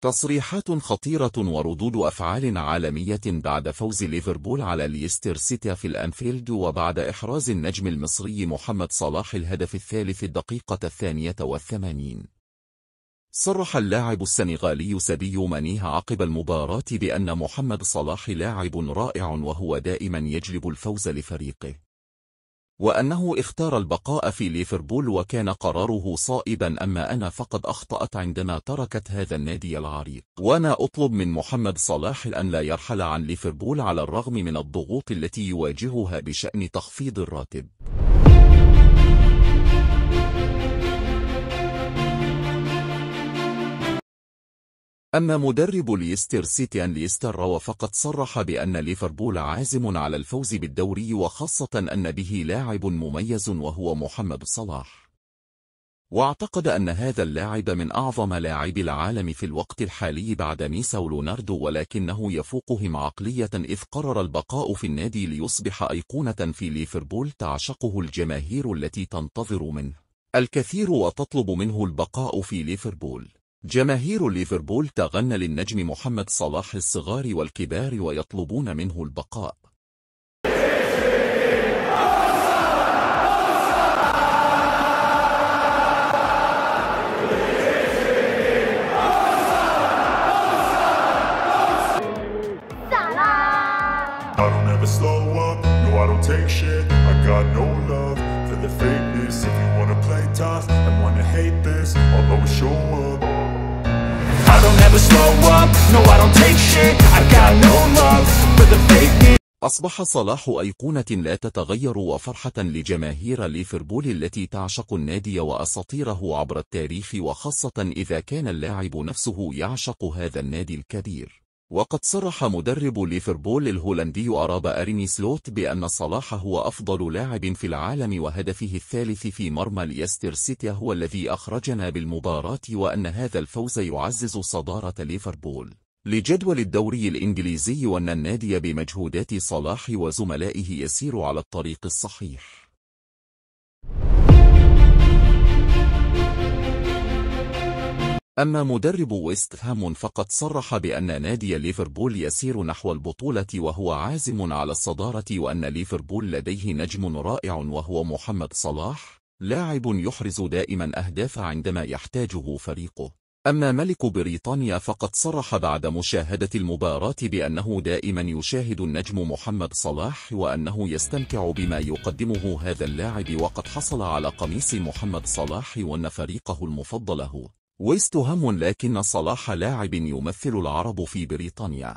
تصريحات خطيرة وردود أفعال عالمية بعد فوز ليفربول على ليستر سيتي في الأنفيلد، وبعد إحراز النجم المصري محمد صلاح الهدف الثالث الدقيقة 82. صرح اللاعب السنغالي ساديو ماني عقب المباراة بأن محمد صلاح لاعب رائع وهو دائما يجلب الفوز لفريقه، وأنه اختار البقاء في ليفربول وكان قراره صائبا، أما أنا فقد أخطأت عندما تركت هذا النادي العريق، وأنا أطلب من محمد صلاح أن لا يرحل عن ليفربول على الرغم من الضغوط التي يواجهها بشأن تخفيض الراتب. أما مدرب ليستر سيتي ليستر فقد صرح بأن ليفربول عازم على الفوز بالدوري، وخاصة أن به لاعب مميز وهو محمد صلاح، واعتقد أن هذا اللاعب من أعظم لاعبي العالم في الوقت الحالي بعد ميسي ورونالدو، ولكنه يفوقهم عقلية إذ قرر البقاء في النادي ليصبح أيقونة في ليفربول تعشقه الجماهير التي تنتظر منه الكثير وتطلب منه البقاء في ليفربول. جماهير ليفربول تغنى للنجم محمد صلاح الصغار والكبار ويطلبون منه البقاء. I don't ever slow up, no I don't take shit. I got no love for the fakeness. If you wanna play tough and wanna hate this, I'll always show up. I don't ever slow up, no I don't take shit. I got no love for the fakeness. أصبح صلاح أيقونة لا تتغير وفرحة لجماهير ليفربول التي تعشق النادي وأساطيره عبر التاريخ، وخاصة إذا كان اللاعب نفسه يعشق هذا النادي الكبير. وقد صرح مدرب ليفربول الهولندي أرابا أريني سلوت بأن صلاح هو أفضل لاعب في العالم، وهدفه الثالث في مرمى ليستر سيتي هو الذي أخرجنا بالمباراة، وأن هذا الفوز يعزز صدارة ليفربول لجدول الدوري الإنجليزي، وأن النادي بمجهودات صلاح وزملائه يسير على الطريق الصحيح. أما مدرب ويست هام فقد صرح بأن نادي ليفربول يسير نحو البطولة وهو عازم على الصدارة، وأن ليفربول لديه نجم رائع وهو محمد صلاح، لاعب يحرز دائما أهداف عندما يحتاجه فريقه. أما ملك بريطانيا فقد صرح بعد مشاهدة المباراة بأنه دائما يشاهد النجم محمد صلاح، وأنه يستمتع بما يقدمه هذا اللاعب، وقد حصل على قميص محمد صلاح وأن فريقه المفضل هو ويست هام، لكن صلاح لاعب يمثل العرب في بريطانيا.